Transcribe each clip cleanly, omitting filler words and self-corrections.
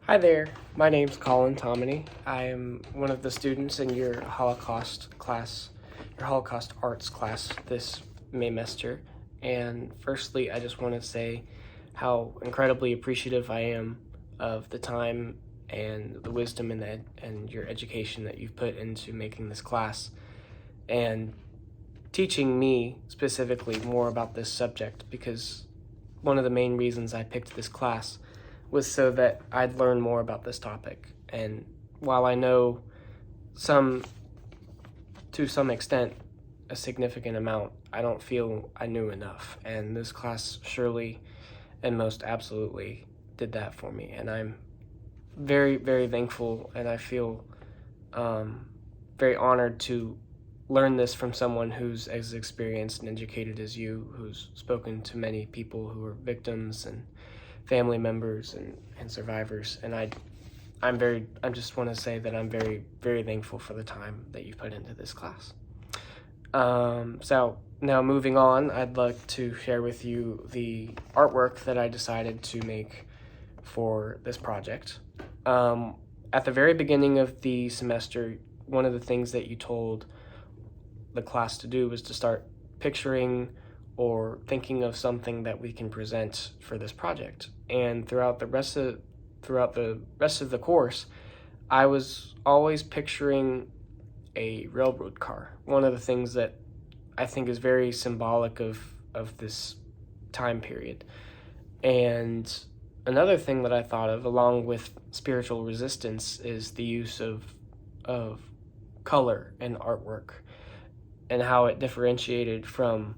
Hi there, my name's Colin Tomini. I am one of the students in your Holocaust Arts class this Maymester. And firstly, I just want to say how incredibly appreciative I am of the time and the wisdom and your education that you've put into making this class and teaching me specifically more about this subject, because one of the main reasons I picked this class was so that I'd learn more about this topic. And while I know to some extent, a significant amount, I don't feel I knew enough. And this class surely and most absolutely did that for me. And I'm very, very thankful, and I feel very honored to learn this from someone who's as experienced and educated as you, who's spoken to many people who are victims and family members and survivors. And I just want to say that I'm very, very thankful for the time that you've put into this class. So now moving on, I'd like to share with you the artwork that I decided to make for this project. At the very beginning of the semester, one of the things that you told the class to do was to start picturing or thinking of something that we can present for this project. And throughout the rest of the course, I was always picturing a railroad car. One of the things that I think is very symbolic of this time period. And another thing that I thought of, along with spiritual resistance, is the use of color in artwork, and how it differentiated from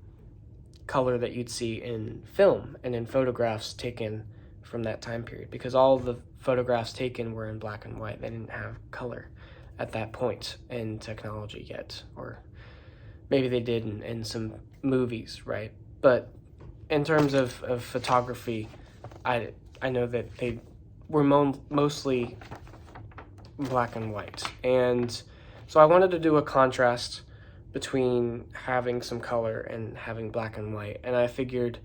color that you'd see in film and in photographs taken from that time period, because all of the photographs taken were in black and white. They didn't have color at that point in technology yet, or maybe they did in some movies, right? But in terms of photography, I know that they were mostly black and white. And so I wanted to do a contrast between having some color and having black and white. And I figured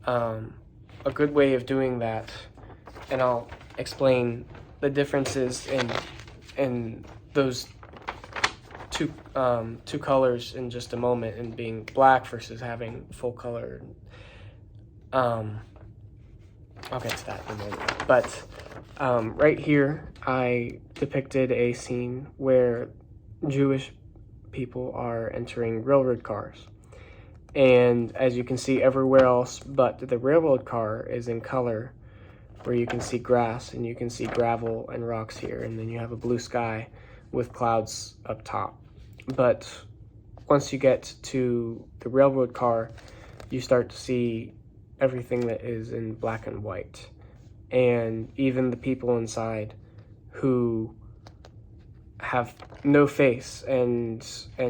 a good way of doing that, and I'll explain the differences in those two colors in just a moment, and being black versus having full color. I'll get to that in a moment. But right here, I depicted a scene where Jewish people are entering railroad cars. And as you can see, everywhere else but the railroad car is in color, where you can see grass and you can see gravel and rocks here, and then you have a blue sky with clouds up top. But once you get to the railroad car, you start to see everything that is in black and white. And even the people inside who have no face, and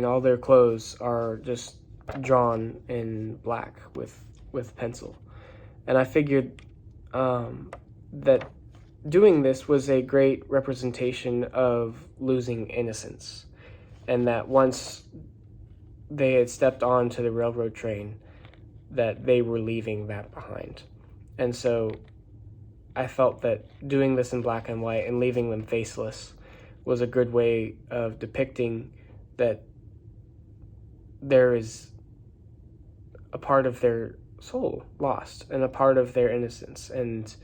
all their clothes are just drawn in black with pencil. And I figured that doing this was a great representation of losing innocence, and that once they had stepped onto the railroad train, that they were leaving that behind. And so I felt that doing this in black and white and leaving them faceless was a good way of depicting that there is a part of their soul lost, and a part of their innocence, and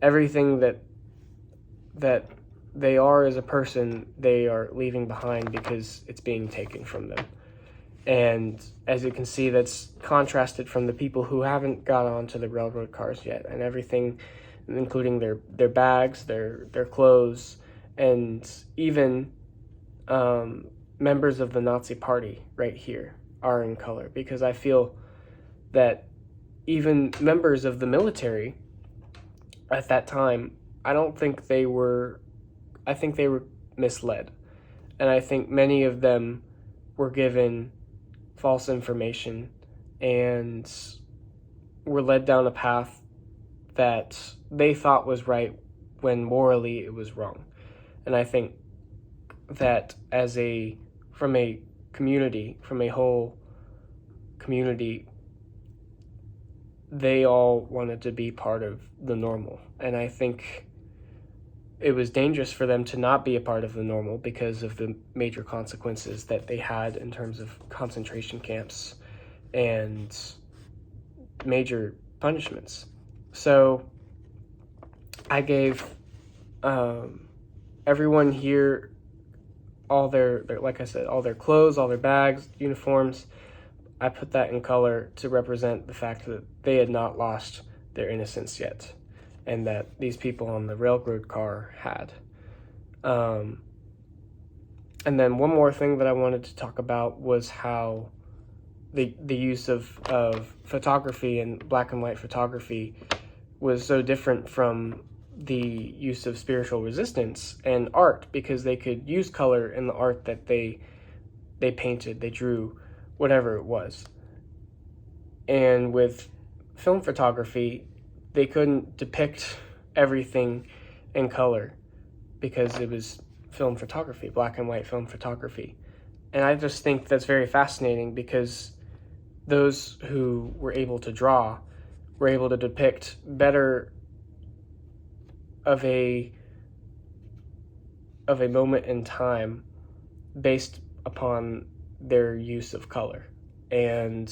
everything that they are as a person, they are leaving behind because it's being taken from them. And as you can see, that's contrasted from the people who haven't got onto the railroad cars yet, and everything, including their bags, their clothes, and even members of the Nazi Party right here are in color, because I feel that even members of the military at that time, I think they were misled. And I think many of them were given false information and were led down a path that they thought was right when morally it was wrong. And I think that from a whole community, they all wanted to be part of the normal. And I think it was dangerous for them to not be a part of the normal because of the major consequences that they had in terms of concentration camps and major punishments. So I gave everyone here all their, like I said, all their clothes, all their bags, uniforms. I put that in color to represent the fact that they had not lost their innocence yet, and that these people on the railroad car had. And then one more thing that I wanted to talk about was how the use of photography and black and white photography was so different from the use of spiritual resistance and art, because they could use color in the art that they painted, they drew, whatever it was. And with film photography, they couldn't depict everything in color because it was film photography, black and white film photography. And I just think that's very fascinating, because those who were able to draw were able to depict better of a moment in time based upon their use of color. And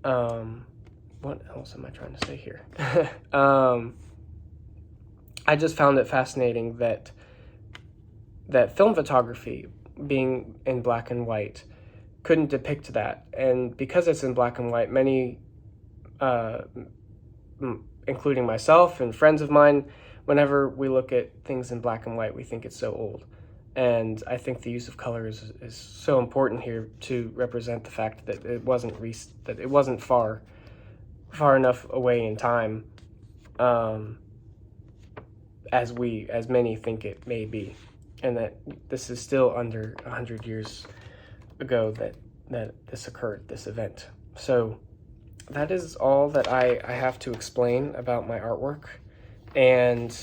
what else am I trying to say here? I just found it fascinating that film photography, being in black and white, couldn't depict that. And because it's in black and white, many, including myself and friends of mine, whenever we look at things in black and white, we think it's so old. And I think the use of color is so important here to represent the fact that it wasn't far enough away in time, as many think it may be, and that this is still under 100 years ago that this occurred, this event. So that is all that I have to explain about my artwork. And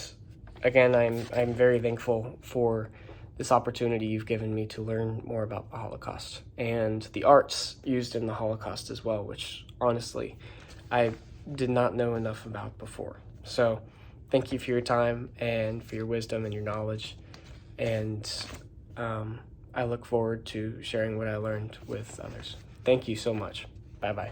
again, I'm very thankful for this opportunity you've given me to learn more about the Holocaust and the arts used in the Holocaust as well, which honestly I did not know enough about before. So thank you for your time and for your wisdom and your knowledge. And I look forward to sharing what I learned with others. Thank you so much. Bye-bye.